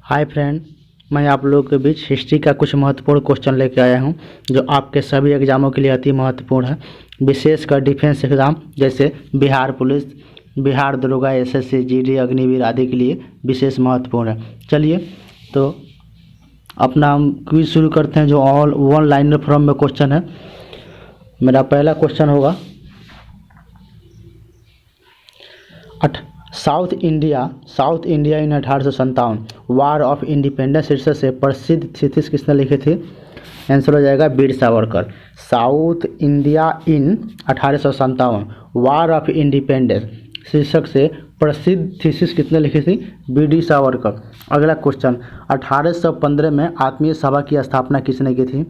Hi friend, मैं आप लोगों के बीच हिस्ट्री का कुछ महत्वपूर्ण क्वेश्चन लेके आया हूं जो आपके सभी एग्जामों के लिए अति महत्वपूर्ण है। विशेषकर डिफेंस एग्ज़ाम जैसे बिहार पुलिस, बिहार दरोगा, एसएससी, जीडी, अग्निवीर आदि के लिए विशेष महत्वपूर्ण है। चलिए तो अपना क्विज शुरू करते हैं जो ऑल वन लाइनर फॉर्म में क्वेश्चन है। मेरा पहला क्वेश्चन होगा, south India in 1857 war of independence शीर्षक से प्रसिद्ध थीसिस किसने लिखे थे? आंसर हो जाएगा Veer Savarkar. South India in 1857 war of independence शीर्षक से प्रसिद्ध थीसिस किसने लिखी थी? वीर सावरकर। अगला क्वेश्चन, 1815 में आत्मीय सभा की स्थापना किसने की थी?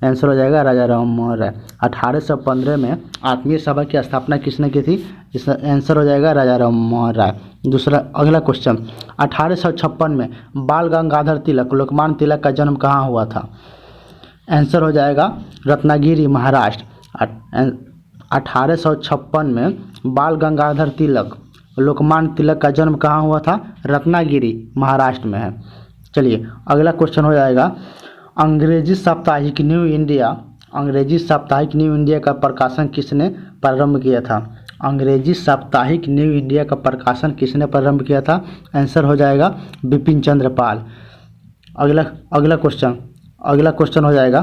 आंसर हो जाएगा राजा राम मोहन राय। 1815 में आत्मीय सभा की स्थापना किसने की थी? इसका आंसर हो जाएगा राजा राम मोहन राय। दूसरा अगला क्वेश्चन, 1856 में बाल गंगाधर तिलक, लोकमान्य तिलक का जन्म कहाँ हुआ था? आंसर हो जाएगा रत्नागिरी, महाराष्ट्र। 1856 में बाल गंगाधर तिलक, लोकमान्य तिलक का जन्म कहाँ हुआ था? रत्नागिरी, महाराष्ट्र में है। चलिए अगला क्वेश्चन हो जाएगा, अंग्रेजी साप्ताहिक न्यू इंडिया का प्रकाशन किसने प्रारंभ किया था? अंग्रेजी साप्ताहिक न्यू इंडिया का प्रकाशन किसने प्रारंभ किया था? आंसर हो जाएगा बिपिन चंद्र पाल। अगला क्वेश्चन हो जाएगा,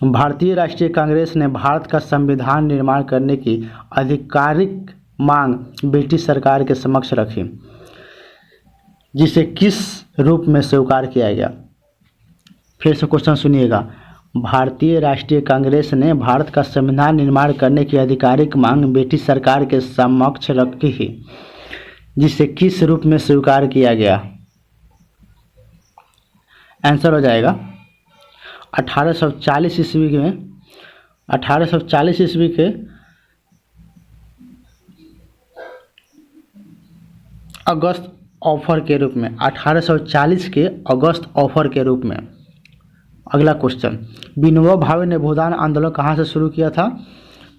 भारतीय राष्ट्रीय कांग्रेस ने भारत का संविधान निर्माण करने की आधिकारिक मांग ब्रिटिश सरकार के समक्ष रखी, जिसे किस रूप में स्वीकार किया गया? फिर से क्वेश्चन सुनिएगा, भारतीय राष्ट्रीय कांग्रेस ने भारत का संविधान निर्माण करने की आधिकारिक मांग ब्रिटिश सरकार के समक्ष रखी, जिसे किस रूप में स्वीकार किया गया? आंसर हो जाएगा 1840 ईस्वी में, 1840 ईस्वी के अगस्त ऑफर के रूप में, 1840 के अगस्त ऑफर के रूप में। अगला क्वेश्चन, विनोबा भावे ने भूदान आंदोलन कहाँ से शुरू किया था?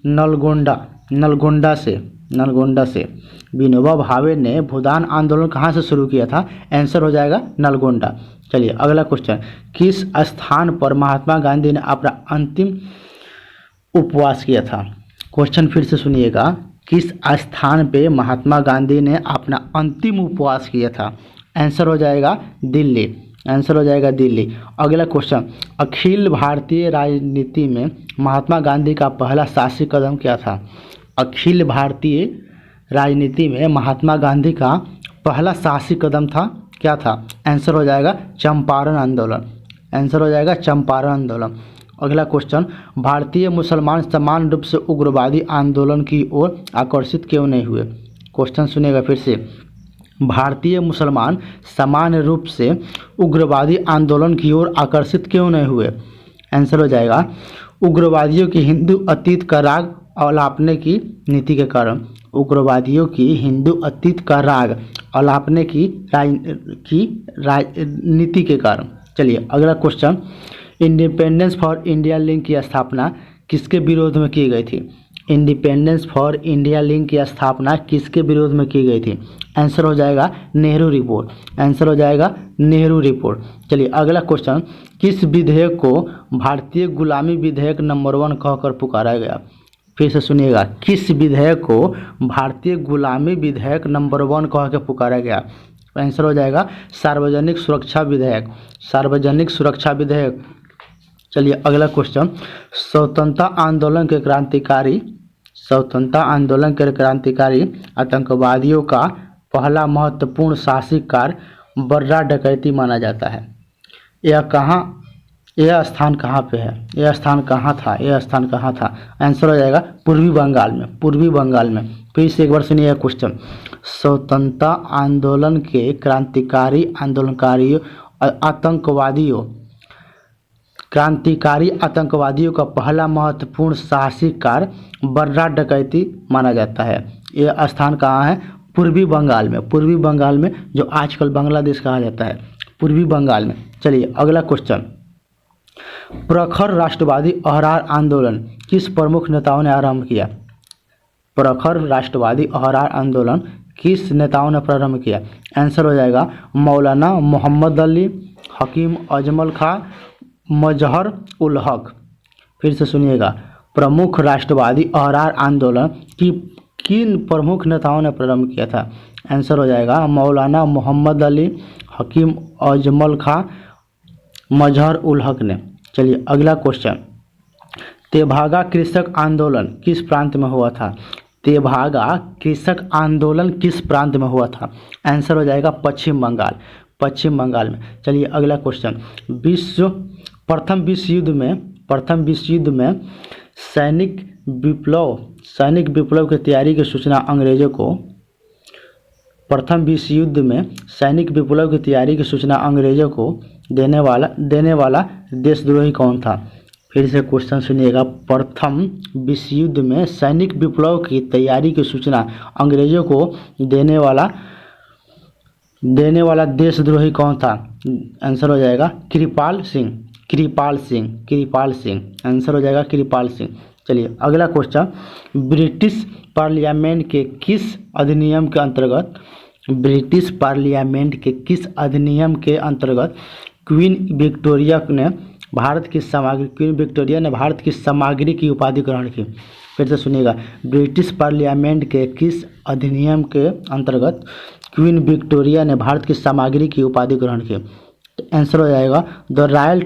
नलगोंडा से। विनोबा भावे ने भूदान आंदोलन कहाँ से शुरू किया था? आंसर हो जाएगा नलगोंडा। चलिए अगला क्वेश्चन, किस स्थान पर महात्मा गांधी ने अपना अंतिम उपवास किया था? क्वेश्चन फिर से सुनिएगा, किस स्थान पे महात्मा गांधी ने अपना अंतिम उपवास किया था? आंसर हो जाएगा दिल्ली। अगला क्वेश्चन, अखिल भारतीय राजनीति में महात्मा गांधी का पहला साहसिक कदम क्या था? अखिल भारतीय राजनीति में महात्मा गांधी का पहला साहसिक कदम क्या था? आंसर हो जाएगा चंपारण आंदोलन। अगला क्वेश्चन, भारतीय मुसलमान समान रूप से उग्रवादी आंदोलन की ओर आकर्षित क्यों नहीं हुए? क्वेश्चन सुनिएगा फिर से, भारतीय मुसलमान समान रूप से उग्रवादी आंदोलन की ओर आकर्षित क्यों नहीं हुए? आंसर हो जाएगा उग्रवादियों की हिंदू अतीत का राग अलापने की नीति के कारण। उग्रवादियों की हिंदू अतीत का राग अलापने की नीति के कारण। चलिए अगला question, independence for India link की स्थापना किसके विरोध में की गई थी? इंडिपेंडेंस फॉर इंडिया लिंक की स्थापना किसके विरोध में की गई थी? आंसर हो जाएगा नेहरू रिपोर्ट। चलिए अगला क्वेश्चन, किस विधेयक को भारतीय गुलामी विधेयक नंबर 1 कहकर पुकारा गया? फिर से सुनिएगा, किस विधेयक को भारतीय गुलामी विधेयक नंबर 1 कह के पुकारा गया? आंसर हो जाएगा सार्वजनिक सुरक्षा विधेयक। चलिए अगला क्वेश्चन, स्वतंत्रता आंदोलन के क्रांतिकारी आतंकवादियों का पहला महत्वपूर्ण साहसिक कार्य बर्रा डकैती माना जाता है। यह स्थान कहाँ पे है? यह स्थान कहाँ था? आंसर हो जाएगा पूर्वी बंगाल में। फिर से एक बार सुनिए क्वेश्चन, स्वतंत्रता आंदोलन के क्रांतिकारी आतंकवादियों का पहला महत्वपूर्ण साहसिक कार्य बर्रा डकैती माना जाता है। यह स्थान कहाँ है? पूर्वी बंगाल में, जो आजकल बांग्लादेश कहा जाता है, पूर्वी बंगाल में। चलिए अगला क्वेश्चन, प्रखर राष्ट्रवादी अहरार आंदोलन किस प्रमुख नेताओं ने आरंभ किया? प्रखर राष्ट्रवादी अहरार आंदोलन किस नेताओं ने प्रारंभ किया? आंसर हो जाएगा मौलाना मोहम्मद अली, हकीम अजमल खां, मजहर उल हक। फिर से सुनिएगा, प्रमुख राष्ट्रवादी अहरार आंदोलन की किन प्रमुख नेताओं ने प्रारंभ किया था? आंसर हो जाएगा मौलाना मोहम्मद अली, हकीम अजमल खां, मजहर उल हक ने। चलिए अगला क्वेश्चन, तेभागा कृषक आंदोलन किस प्रांत में हुआ था? तेभागा कृषक आंदोलन किस प्रांत में हुआ था? आंसर हो जाएगा पश्चिम बंगाल, पश्चिम बंगाल में। चलिए अगला क्वेश्चन, प्रथम विश्व युद्ध में सैनिक विप्लव की तैयारी की सूचना अंग्रेजों को प्रथम विश्व युद्ध में सैनिक विप्लव की तैयारी की सूचना अंग्रेजों को देने वाला देशद्रोही कौन था? फिर से क्वेश्चन सुनिएगा, प्रथम विश्व युद्ध में सैनिक विप्लव की तैयारी की सूचना अंग्रेजों को देने वाला देशद्रोही कौन था? आंसर हो जाएगा कृपाल सिंह। आंसर हो जाएगा कृपाल सिंह। चलिए अगला क्वेश्चन, ब्रिटिश पार्लियामेंट के किस अधिनियम के अंतर्गत क्वीन विक्टोरिया ने भारत की सामग्री की उपाधि ग्रहण की? फिर से सुनिएगा, ब्रिटिश पार्लियामेंट के किस अधिनियम के अंतर्गत क्वीन विक्टोरिया ने भारत की सामग्री की उपाधि ग्रहण की? आंसर हो जाएगा द रॉयल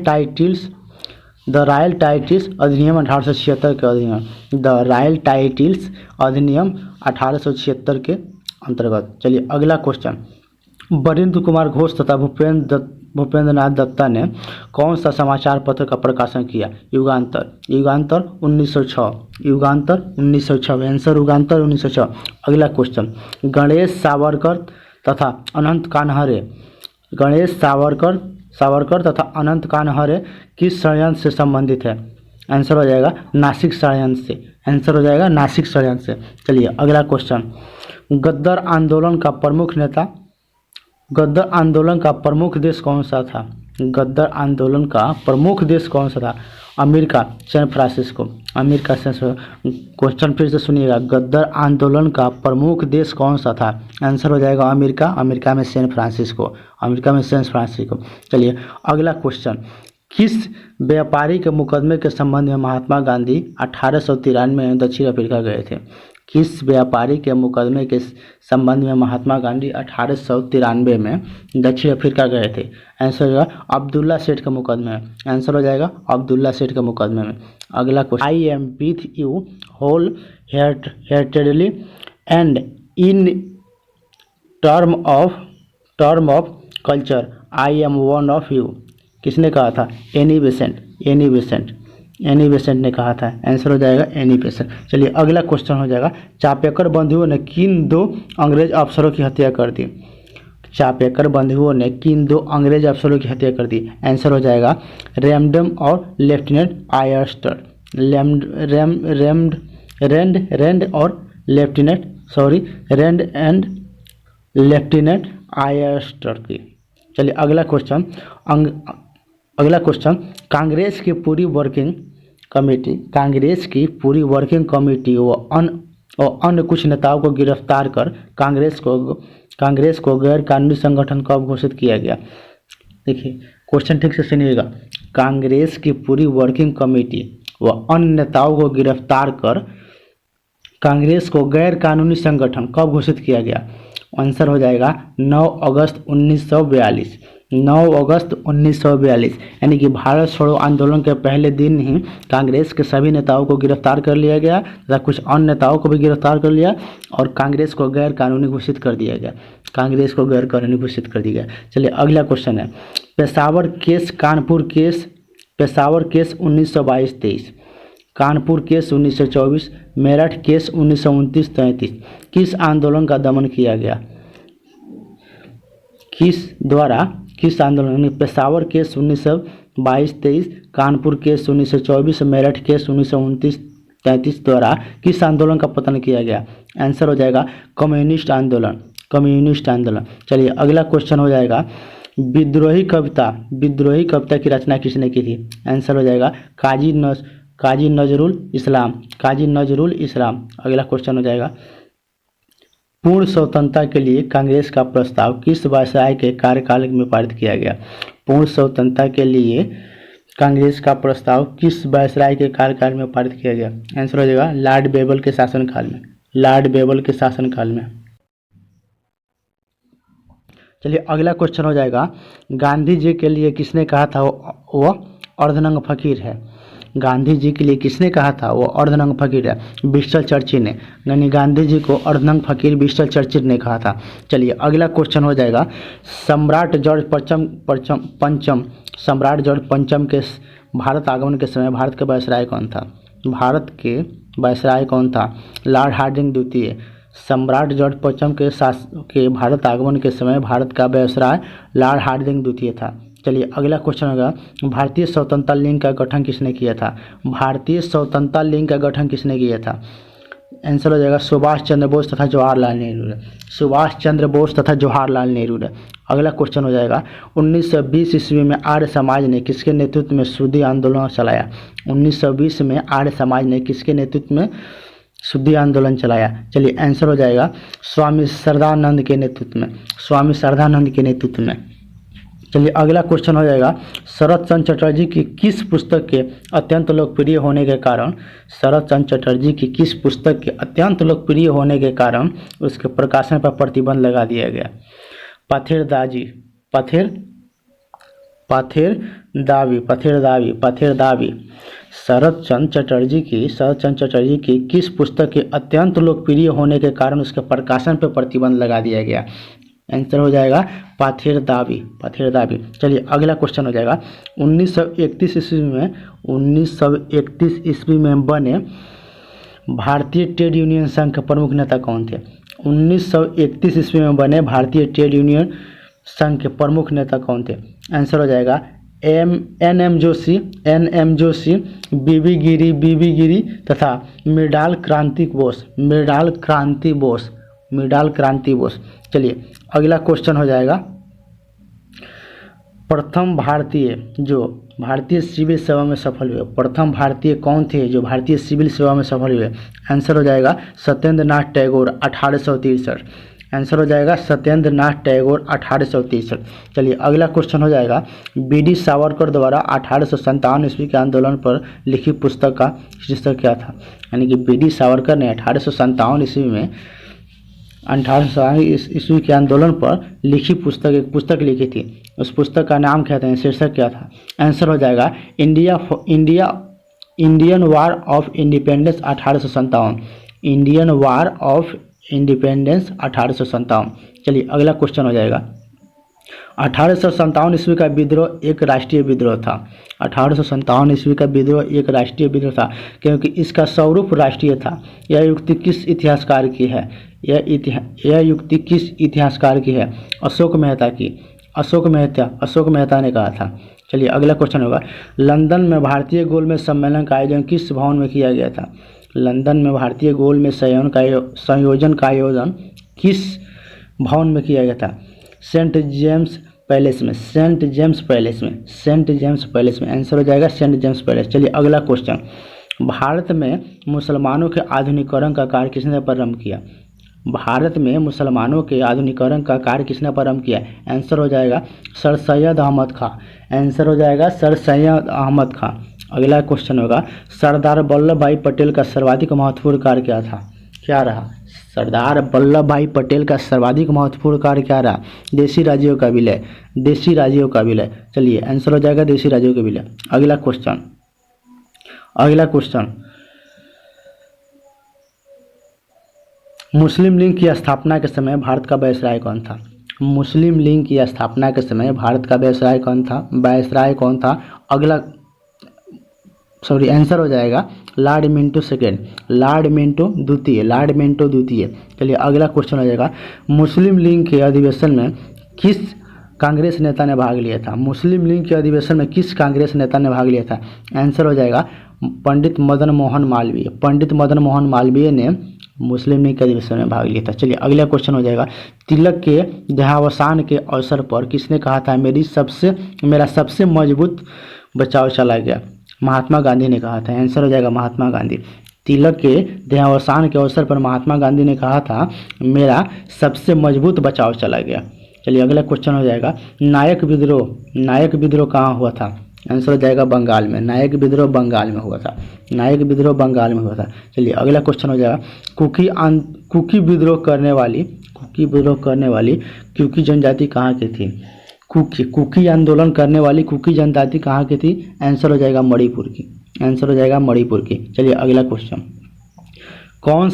टाइटिल्स अधिनियम 1876 के अधिनियम, द रॉयल टाइटिल्स अधिनियम 1876 के अंतर्गत। चलिए अगला क्वेश्चन, वरिंद्र कुमार घोष तथा भूपेंद्र नाथ दत्ता ने कौन सा समाचार पत्र का प्रकाशन किया? युगांतर 1906। आंसर युगांतर 1906। अगला क्वेश्चन, गणेश सावरकर तथा अनंत कान्हरे किस षड्यंत्र से संबंधित है? आंसर हो जाएगा नासिक षड्यंत्र से। चलिए अगला क्वेश्चन, गद्दर आंदोलन का प्रमुख देश कौन सा था? America, San Francisco. क्वेश्चन फिर से सुनिएगा, गद्दर आंदोलन का प्रमुख देश कौन सा था? आंसर हो जाएगा अमेरिका में सैन फ्रांसिस्को। चलिए अगला क्वेश्चन, किस व्यापारी के मुकदमे के संबंध में महात्मा गांधी 1893 में दक्षिण अफ्रीका गए थे? किस व्यापारी के मुकदमे के संबंध में महात्मा गांधी 1893 में दक्षिण अफ्रीका गए थे? आंसर हो जाएगा अब्दुल्ला सेठ के मुकदमे में। आंसर हो जाएगा अब्दुल्ला सेठ के मुकदमे में। अगला question, I am with you wholeheartedly and in term of culture I am one of you, किसने कहा था? एनी बेसेंट ने कहा था। आंसर हो जाएगा एनी बेसेंट। चलिए अगला क्वेश्चन हो जाएगा, चापेकर बंधुओं ने किन दो अंग्रेज अफसरों की हत्या कर दी? आंसर हो जाएगा रैमडम और लेफ्टिनेंट आयरस्टर। रेंड एंड लेफ्टिनेंट आयरस्टर की। चलिए अगला क्वेश्चन, कांग्रेस की पूरी वर्किंग कमेटी व अन्य कुछ नेताओं को गिरफ्तार कर कांग्रेस को गैर कानूनी संगठन कब घोषित किया गया? देखिए क्वेश्चन ठीक से सुनिएगा, कांग्रेस की पूरी वर्किंग कमेटी व अन्य नेताओं को गिरफ्तार कर कांग्रेस को गैर कानूनी संगठन कब घोषित किया गया? आंसर हो जाएगा 9 अगस्त 1942, यानी कि भारत छोड़ो आंदोलन के पहले दिन ही कांग्रेस के सभी नेताओं को गिरफ्तार कर लिया गया तथा कुछ अन्य नेताओं को भी गिरफ्तार कर लिया और कांग्रेस को गैर कानूनी घोषित कर दिया गया। चलिए अगला क्वेश्चन है, Peshawar case 1922-23, Kanpur case 1924, Meerut case 1929-33 किस आंदोलन का दमन किया गया? किस आंदोलन? Peshawar case 1922-23, Kanpur case 1924, Meerut case 1929-33 द्वारा किस आंदोलन का पतन किया गया? आंसर हो जाएगा कम्युनिस्ट आंदोलन। चलिए अगला क्वेश्चन हो जाएगा, विद्रोही कविता की रचना किसने की थी? आंसर हो जाएगा काजी नजरुल इस्लाम। अगला क्वेश्चन हो जाएगा, पूर्ण स्वतंत्रता के लिए कांग्रेस का प्रस्ताव किस वायसराय के कार्यकाल में पारित किया गया? पूर्ण स्वतंत्रता के लिए कांग्रेस का प्रस्ताव किस वायसराय के कार्यकाल में पारित किया गया? आंसर हो जाएगा लॉर्ड बेबल के शासनकाल में। लॉर्ड बेबल के शासनकाल में। चलिए अगला क्वेश्चन हो जाएगा, गांधी जी के लिए किसने कहा था वो अर्धनंग फकीर है? गांधी जी के लिए किसने कहा था वो अर्धनंग फकीर है? विंस्टन चर्चिल ने। यानी गांधी जी को अर्धनंग फकीर विंस्टन चर्चिल ने कहा था। चलिए अगला क्वेश्चन हो जाएगा, सम्राट जॉर्ज पंचम सम्राट जॉर्ज पंचम के भारत आगमन के समय भारत के वायसराय कौन था? भारत के वायसराय कौन था? लॉर्ड हार्डिंग द्वितीय। सम्राट जॉर्ज पंचम के भारत आगमन के समय भारत का वायसराय लॉर्ड हार्डिंग द्वितीय था। चलिए अगला क्वेश्चन होगा, भारतीय स्वतंत्रता लीग का गठन किसने किया था? भारतीय स्वतंत्रता लीग का गठन किसने किया था? आंसर हो जाएगा सुभाष चंद्र बोस तथा जवाहरलाल नेहरू ने। सुभाष चंद्र बोस तथा जवाहरलाल नेहरू ने। अगला क्वेश्चन हो जाएगा, 1920 ईस्वी में आर्य समाज ने किसके नेतृत्व में शुद्धि आंदोलन चलाया? 1920 में आर्य समाज ने किसके नेतृत्व में शुद्धि आंदोलन चलाया? चलिए आंसर हो जाएगा स्वामी श्रद्धानंद के नेतृत्व में। स्वामी श्रद्धानंद के नेतृत्व में। चलिए अगला क्वेश्चन हो जाएगा, शरत चंद्र चटर्जी की किस पुस्तक के अत्यंत लोकप्रिय होने के कारण शरत चंद्र चटर्जी की किस पुस्तक के अत्यंत लोकप्रिय होने के कारण उसके प्रकाशन पर प्रतिबंध लगा दिया गया? पथेरदावी। शरत चंद्र चटर्जी की किस पुस्तक के अत्यंत लोकप्रिय होने के कारण उसके प्रकाशन पर प्रतिबंध लगा दिया गया? आंसर हो जाएगा पथेरदावी। चलिए अगला क्वेश्चन हो जाएगा, 1931 ईस्वी में बने भारतीय ट्रेड यूनियन संघ के प्रमुख नेता कौन थे? 1931 ईस्वी में बने भारतीय ट्रेड यूनियन संघ के प्रमुख नेता कौन थे? आंसर हो जाएगा एन एम जोशी, बीबी गिरी तथा मृणाल क्रांति बोस। चलिए अगला क्वेश्चन हो जाएगा, प्रथम भारतीय जो भारतीय सिविल सेवा में सफल हुए, प्रथम भारतीय कौन थे जो भारतीय सिविल सेवा में सफल हुए? आंसर हो जाएगा सत्येंद्र नाथ टैगोर 1863। आंसर हो जाएगा सत्येंद्र नाथ टैगोर 1863। चलिए अगला क्वेश्चन हो जाएगा, बी.डी. सावरकर द्वारा 1857 ईस्वी के आंदोलन पर लिखी पुस्तक का शीर्षक क्या था? यानी कि बी.डी. सावरकर ने 1857 ईस्वी में 1857 ईस्वी के आंदोलन पर लिखी एक पुस्तक लिखी थी। उस पुस्तक का नाम क्या था, शीर्षक क्या था? आंसर हो जाएगा Indian war of independence 1857। Indian war of independence 1857। चलिए अगला क्वेश्चन हो जाएगा, 1857 ईस्वी का विद्रोह एक राष्ट्रीय विद्रोह था। 1857 ईस्वी का विद्रोह एक राष्ट्रीय विद्रोह था क्योंकि इसका स्वरूप राष्ट्रीय था। यह युक्ति किस इतिहासकार की है? यह युक्ति किस इतिहासकार की है? अशोक मेहता ने कहा था। चलिए अगला क्वेश्चन होगा, लंदन में भारतीय गोलमेज सम्मेलन का आयोजन किस भवन में किया गया था? लंदन में भारतीय गोलमेज संयोजन का आयोजन किस भवन में किया गया था? सेंट जेम्स पैलेस में। आंसर हो जाएगा सेंट जेम्स पैलेस। चलिए अगला क्वेश्चन, भारत में मुसलमानों के आधुनिकीकरण का कार्य किसने प्रारंभ किया? भारत में मुसलमानों के आधुनिकीकरण का कार्य किसने प्रारंभ किया? आंसर हो जाएगा सर सैयद अहमद खां। अगला क्वेश्चन होगा, सरदार वल्लभ भाई पटेल का सर्वाधिक महत्वपूर्ण कार्य क्या रहा? सरदार वल्लभ भाई पटेल का सर्वाधिक महत्वपूर्ण कार्य क्या रहा? देशी राज्यों का विलय। चलिए आंसर हो जाएगा देशी राज्यों का विलय। अगला क्वेश्चन, मुस्लिम लीग की स्थापना के समय भारत का वायसराय कौन था? मुस्लिम लीग की स्थापना के समय भारत का वायसराय कौन था? आंसर हो जाएगा लॉर्ड मिंटो द्वितीय। चलिए अगला क्वेश्चन हो जाएगा, मुस्लिम लीग के अधिवेशन में किस कांग्रेस नेता ने भाग लिया था? मुस्लिम लीग के अधिवेशन में किस कांग्रेस नेता ने भाग लिया था? आंसर हो जाएगा पंडित मदन मोहन मालवीय ने मुस्लिम लीग के अधिवेशन में भाग लिया था। चलिए अगला क्वेश्चन हो जाएगा, तिलक के देहावसान के अवसर पर किसने कहा था मेरा सबसे मजबूत बचाव चला गया? महात्मा गांधी ने कहा था। आंसर हो जाएगा महात्मा गांधी। तिलक के देहावसान के अवसर पर महात्मा गांधी ने कहा था, मेरा सबसे मजबूत बचाव चला गया। चलिए अगला क्वेश्चन हो जाएगा, नायक विद्रोह कहाँ हुआ था? आंसर हो जाएगा बंगाल में। नायक विद्रोह बंगाल में हुआ था। नायक विद्रोह बंगाल में हुआ था। चलिए अगला क्वेश्चन हो जाएगा, कुकी विद्रोह करने वाली कुकी जनजाति कहाँ की थी? कुकी आंदोलन करने वाली कुकी जनजाति कहाँ की थी? आंसर हो जाएगा मणिपुर की। आंसर हो जाएगा मणिपुर की। चलिए अगला क्वेश्चन, कौन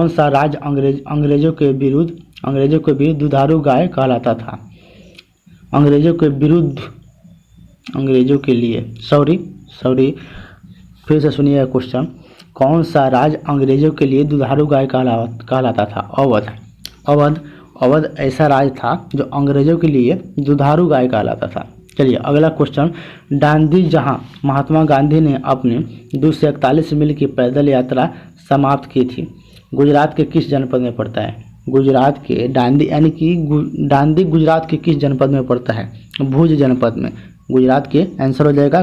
सा राज्य अंग्रेजों के विरुद्ध दुधारू गाय कहलाता था? अंग्रेजों के लिए फिर से सुनिएगा क्वेश्चन, कौन सा राज्य अंग्रेजों के लिए दुधारू गाय कहलाता था? अवध ऐसा राज्य था जो अंग्रेजों के लिए दुधारू गाय कहलाता था। चलिए अगला क्वेश्चन, दांडी जहां महात्मा गांधी ने अपनी 241 मील की पैदल यात्रा समाप्त की थी, गुजरात के किस जनपद में पड़ता है? गुजरात के दांडी यानी कि दांडी गुजरात के किस जनपद में पड़ता है? भुज जनपद में। गुजरात के आंसर हो जाएगा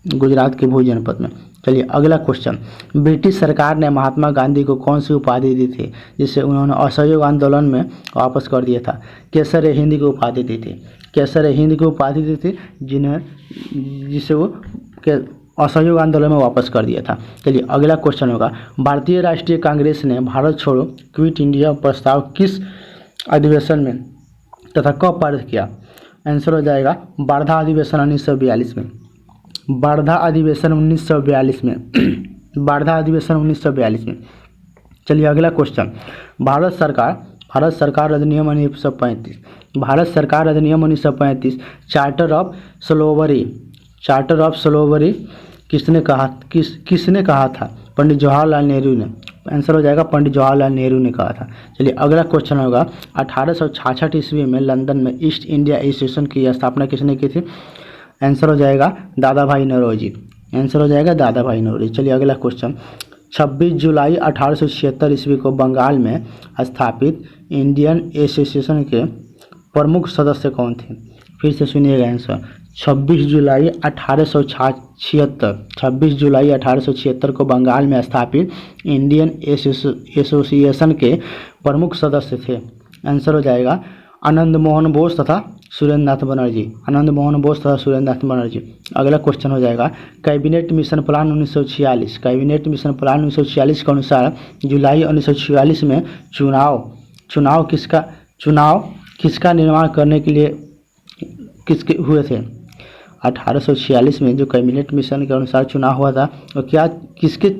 गुजरात के भुज जनपद में। चलिए अगला क्वेश्चन, ब्रिटिश सरकार ने महात्मा गांधी को कौन सी उपाधि दी थी जिसे उन्होंने असहयोग आंदोलन में वापस कर दिया था? केसर हिंद की उपाधि दी थी। केसर हिंद की उपाधि दी थी जिसे वो असहयोग आंदोलन में वापस कर दिया था। चलिए अगला क्वेश्चन होगा, भारतीय राष्ट्रीय कांग्रेस ने भारत छोड़ो क्विट इंडिया प्रस्ताव किस अधिवेशन में तथा कब पारित किया? आंसर हो जाएगा वार्धा अधिवेशन 1942 में। वार्धा अधिवेशन 1942 में। वार्धा अधिवेशन 1942 में। चलिए अगला क्वेश्चन, भारत सरकार अधिनियम 1935। भारत सरकार अधिनियम 1935 चार्टर ऑफ स्लोवरी किसने कहा था? पंडित जवाहरलाल नेहरू ने। आंसर हो जाएगा पंडित जवाहरलाल नेहरू ने कहा था। चलिए अगला क्वेश्चन होगा, 1866 ईस्वी में लंदन में ईस्ट इंडिया एसोसिएशन की स्थापना किसने की थी? आंसर हो जाएगा दादा भाई नौरोजी। आंसर हो जाएगा दादा भाई नौरोजी। चलिए अगला क्वेश्चन, 26 जुलाई 1876 ईस्वी को बंगाल में स्थापित इंडियन एसोसिएशन के प्रमुख सदस्य कौन थे? फिर से सुनिएगा आंसर, 26 जुलाई 1876 को बंगाल में स्थापित इंडियन एसोसिएशन के प्रमुख सदस्य थे। आंसर हो जाएगा आनंद मोहन बोस तथा सुरेंद्र नाथ बनर्जी। आनंद मोहन बोस तथा सुरेंद्र नाथ बनर्जी। अगला क्वेश्चन हो जाएगा, cabinet mission plan 1946। Cabinet mission plan 1946 के अनुसार जुलाई 1946 में चुनाव किसका निर्माण करने के लिए किसके हुए थे? 1846 में जो कैबिनेट मिशन के अनुसार चुनाव हुआ था वो क्या किसके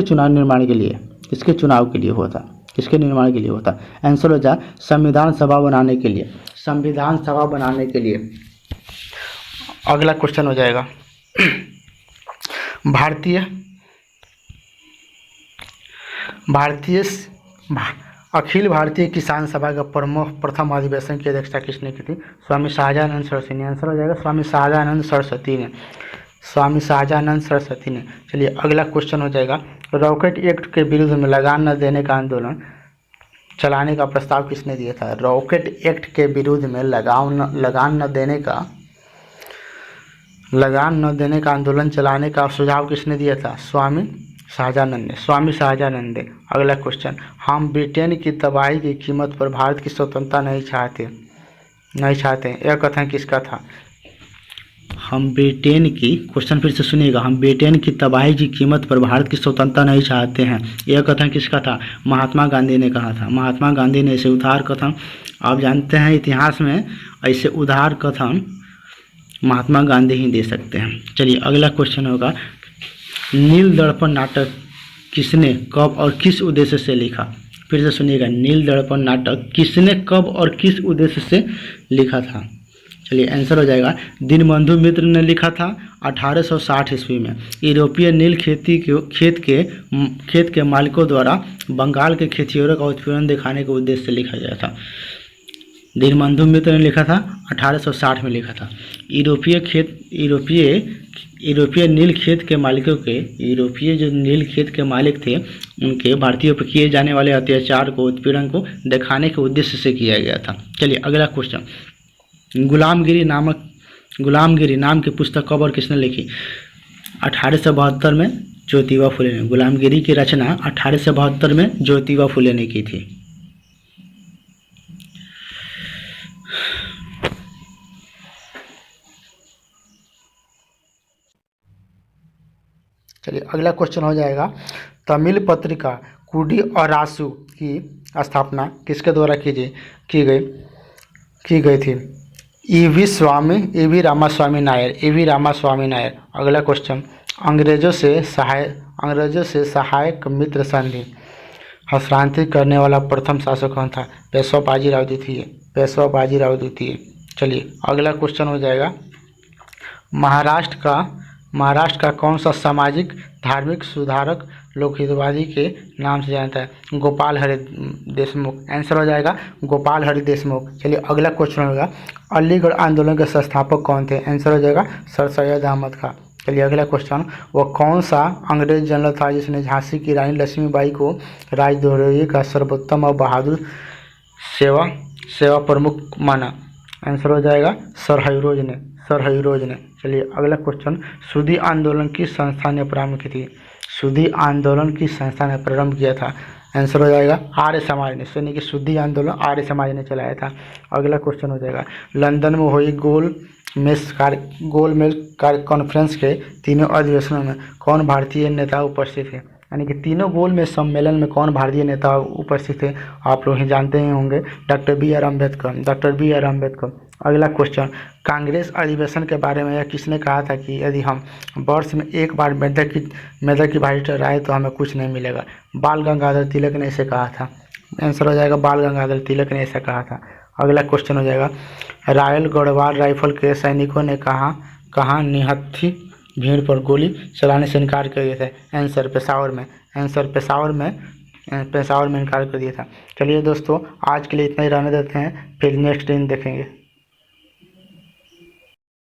चुनाव निर्माण के लिए किसके चुनाव के लिए हुआ था? किसके निर्माण के लिए हुआ था? आंसर हो जाए संविधान सभा बनाने के लिए। संविधान सभा बनाने के लिए। अगला क्वेश्चन हो जाएगा, अखिल भारतीय किसान सभा का प्रथम अधिवेशन की अध्यक्षता किसने की थी? स्वामी शाहजानंद सरस्वती ने। आंसर हो जाएगा स्वामी शाहजानंद सरस्वती ने। चलिए अगला क्वेश्चन हो जाएगा, रॉकेट एक्ट के विरुद्ध में लगान न देने का आंदोलन चलाने का प्रस्ताव किसने दिया था? रॉकेट एक्ट के विरुद्ध में लगान न देने का आंदोलन चलाने का सुझाव किसने दिया था? स्वामी शाहजानंद ने। अगला क्वेश्चन, हम ब्रिटेन की तबाही की कीमत पर भारत की स्वतंत्रता नहीं चाहते यह कथन किसका था? हम ब्रिटेन की, क्वेश्चन फिर से सुनिएगा, हम ब्रिटेन की तबाही की कीमत पर भारत की स्वतंत्रता नहीं चाहते हैं यह कथन किसका था? महात्मा गांधी ने कहा था। महात्मा गांधी ने ऐसे उदार कथन, आप जानते हैं इतिहास में ऐसे उदार कथन महात्मा गांधी ही दे सकते हैं। चलिए अगला क्वेश्चन होगा, नील दर्पण नाटक किसने कब और किस उद्देश्य से लिखा? फिर से सुनिएगा, नील दर्पण नाटक किसने कब और किस उद्देश्य से लिखा था? चलिए आंसर हो जाएगा दीनबंधु मित्र ने लिखा था 1860 ईस्वी में। यूरोपीय नील खेत के मालिकों द्वारा बंगाल के खेतिहरों का उत्पीड़न दिखाने के उद्देश्य से लिखा गया था। दीनबंधु मित्र ने लिखा था 1860 में लिखा था। यूरोपीय नील खेत के मालिकों के, यूरोपीय जो नील खेत के मालिक थे उनके भारतीयों पर किए जाने वाले अत्याचार को, उत्पीड़न को दिखाने के उद्देश्य से किया गया था। चलिए अगला क्वेश्चन, गुलामगिरी नाम की पुस्तक कब और किसने लिखी? 1872 में ज्योतिबा फुले ने। गुलामगिरी की रचना 1872 में ज्योतिबा फुले ने की थी। चलिए अगला क्वेश्चन हो जाएगा, तमिल पत्रिका कुडी और रासु की स्थापना किसके द्वारा की गई थी? ईवी रामास्वामी नायर। अगला क्वेश्चन, अंग्रेजों से सहायक मित्र संधि हस्तांतरित करने वाला प्रथम शासक कौन था? पेशवा बाजीराव द्वितीय। चलिए अगला क्वेश्चन हो जाएगा, महाराष्ट्र का कौन सा सामाजिक धार्मिक सुधारक लोकहितवादी के नाम से जानता है? गोपाल हरि देशमुख। आंसर हो जाएगा गोपाल हरि देशमुख। चलिए अगला क्वेश्चन होगा, अलीगढ़ आंदोलन के संस्थापक कौन थे? आंसर हो जाएगा सर सैयद अहमद खां। चलिए अगला क्वेश्चन, वह कौन सा अंग्रेज जनरल था जिसने झांसी की रानी लक्ष्मीबाई को राजद्रोही का सर्वोत्तम और बहादुर सेवा प्रमुख माना? आंसर हो जाएगा सर हयुरोज ने। चलिए अगला क्वेश्चन, सूदी आंदोलन किस संस्था ने प्रारंभ की थी? सूदी आंदोलन किस संस्था ने प्रारंभ किया था? आंसर हो जाएगा आर्य समाज ने। यानी कि सूदी आंदोलन आर्य समाज ने चलाया था। अगला क्वेश्चन हो जाएगा, लंदन में हुई गोलमेज कॉन्फ्रेंस के तीनों अधिवेशनों में कौन भारतीय नेता उपस्थित थे? यानी कि तीनों गोलमेज सम्मेलन में कौन भारतीय नेता उपस्थित थे? आप लोग ही जानते ही होंगे, डॉक्टर बी आर अम्बेडकर। अगला क्वेश्चन, कांग्रेस अधिवेशन के बारे में यह किसने कहा था कि यदि हम वर्ष में एक बार मेधा की भाजी चढ़ाए तो हमें कुछ नहीं मिलेगा? बाल गंगाधर तिलक ने इसे कहा था। आंसर हो जाएगा बाल गंगाधर तिलक ने ऐसा कहा था। अगला क्वेश्चन हो जाएगा, रॉयल गढ़वाल राइफल के सैनिकों ने कहाँ निहत्थी भीड़ पर गोली चलाने से इनकार कर दिया था? आंसर पेशावर में इनकार कर दिया था। चलिए दोस्तों आज के लिए इतना ही रहने देते हैं, फिर नेक्स्ट दिन देखेंगे।